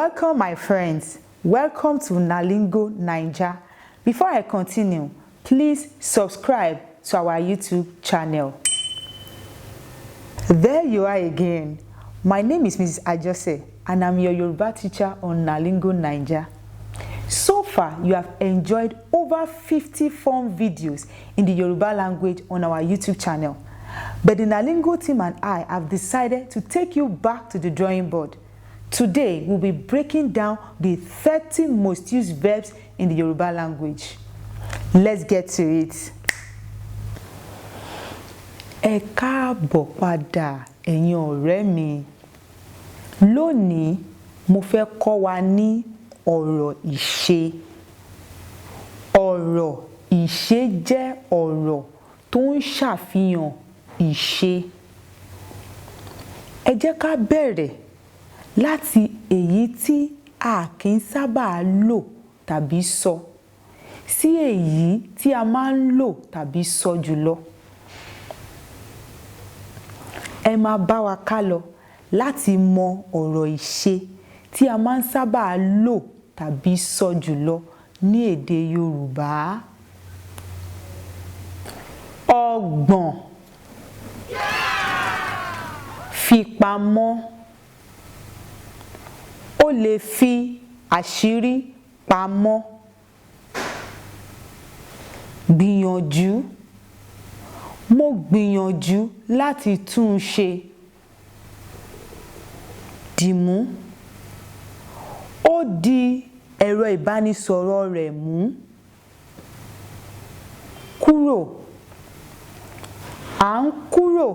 Welcome, my friends. Welcome to Nalingo Naija. Before I continue, please subscribe to our YouTube channel. There you are again. My name is Mrs. Ajose and I'm your Yoruba teacher on Nalingo Naija. So far, you have enjoyed over 50 fun videos in the Yoruba language on our YouTube channel. But the Nalingo team and I have decided to take you back to the drawing board. Today, we'll be breaking down the 30 most used verbs in the Yoruba language. Let's get to it. Ẹ káàbọ̀ padà, ẹ̀yin ọ̀rẹ́ mi. Lónìí, mo fẹ́ kọ́ wa ní ọ̀rọ̀ ìṣe. Ọ̀rọ̀ ìṣe jẹ́ ọ̀rọ̀ tó ń ṣàfihàn ìṣe. Ẹ jẹ́ ká bẹ̀rẹ̀ láti èyí tí a kì í sábà lò tàbí sọ sí èyí tí a máa ń lò tàbí sọ jùlọ. Ẹ máa bá wa ká lọ láti mọ ọ̀rọ̀ ìṣe tí a máa ń sábà lò tàbí sọ jùlọ ní èdè Yorùbá. Ọgbọ̀n. Fipamọ́. Ó lè fi àṣírí pamọ́. Gbìyànjú. Mo gbìyànjú láti tún un ṣe. Dìmú. Ó di ẹ̀rọ ìbánisọ̀rọ̀ rẹ̀ mú. Kúrò. À ń kúrò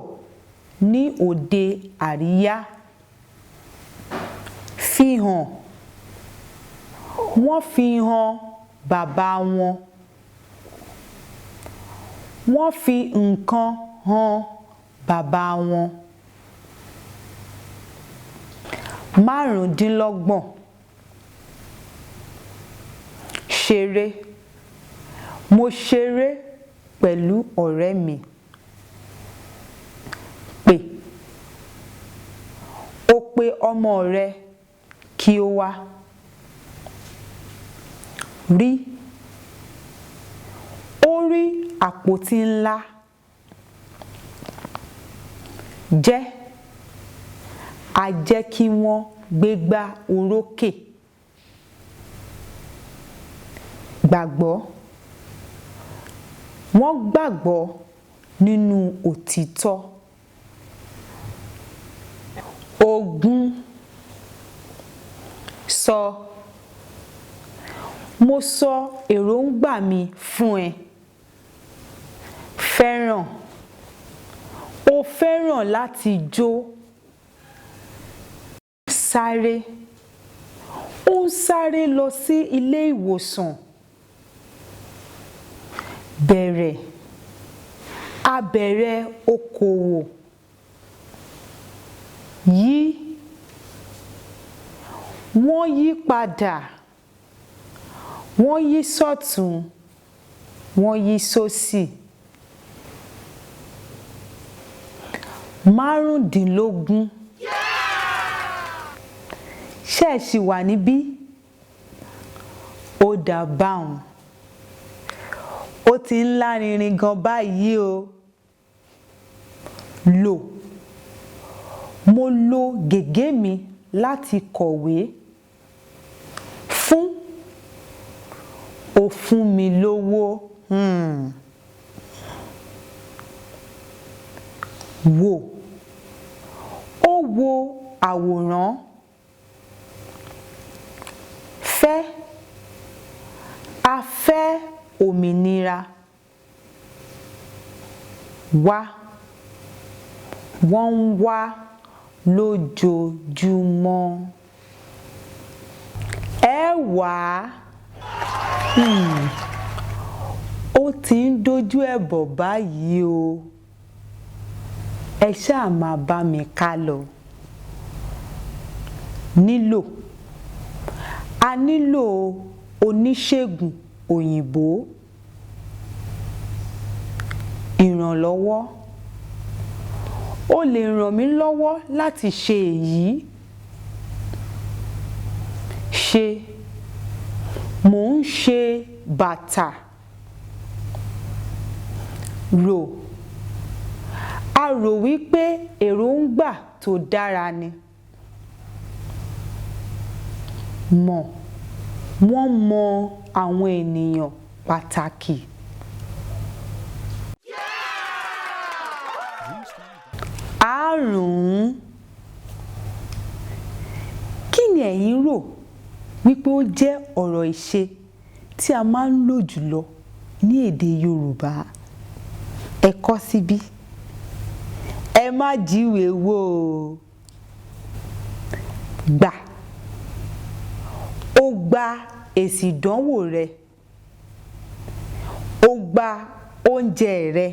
ní òde àríyá. Fihàn. Wọ́n fi hàn bàbá wọn. Wọ́n fi nǹkan hàn bàbá wọn. Márùndínlọ́gbọ̀n. Ṣeré. Mo ṣeré pẹ̀lú ọ̀rẹ́ mi. Pè. Ó pe ọmọ rẹ̀ kí ó wá. Rí. Ó rí àpótí ńlá. Jẹ́. A jẹ́ kí wọ́n gbégbá orókè. Gbàgbọ́. Wọ́n gbàgbọ́ nínú òtítọ́. Ogún. Sọ. Mo sọ èròǹgbà mi fún ẹ. Fẹ́ràn. Ó fẹ́ràn láti jó. Sáré. Ó ń sáré lọ sí ilé ìwòsàn. Bẹ̀rẹ̀. A bẹ̀rẹ̀ okòwò. Yí. Wọ́n yí padà. Wọ́n yí sọ́tùn. Wọ́n yí sósì. Márùndínlógún. Ṣé ẹ ṣì wà níbí? Ó dà báun. Ó ti ń lárinrin gan báyìí o. Lò. Mo lo gègé mi láti kọ̀wé. Fún. Ó fún mi lówó. Wò. Ó wo àwòrán. Fẹ́. A fẹ́ òmìnira. Wá. Wọ́n ń wá lójoojúmọ́. Ẹ wá. Ó ti ń dojú ẹ̀ bọ̀ báyìí o. Ẹ ṣáà máa bá mi ká lọ. Nílò. A nílò oníṣègùn òyìnbó. Ìrànlọ́wọ́. Ó lè ràn mí lọ́wọ́ láti ṣe èyí. ṣe, mò ń ṣe bàtà. Rò, a rò wípé èròǹgbà tó dára ni. Mọ̀, wọ́n mọ àwọn ènìyàn pàtàkì. Àrùn, kí ni ẹ̀yin rò wípé ó jẹ́ ọ̀rọ̀ ìṣe tí a máa ń lò jùlọ ní èdè Yorùbá? Ẹ kọ síbí. Ẹ má jíwèé wò ó. Gbà, ó gba èsì ìdánwò rẹ. Ó gba oúnjẹ rẹ.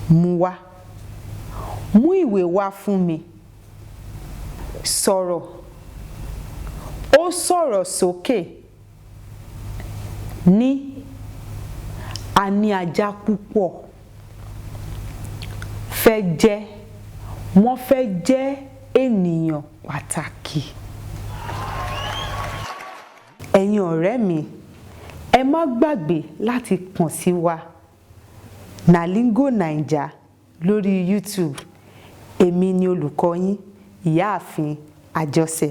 Mú wá. Mú ìwé wá fún mi. Sọ̀rọ̀. Ó sọ̀rọ̀ sókè. Ní, a ní ajá púpọ̀. Fẹ́ jẹ́, wọ́n fẹ́ jẹ́ ènìyàn pàtàkì. Ẹ̀yin ọ̀rẹ́ mi, ẹ má gbàgbé láti kàn sí wa Nalingo Naija lórí YouTube. Èmi ni olùkọ́ yín, Ìyáàfin Àjọṣe.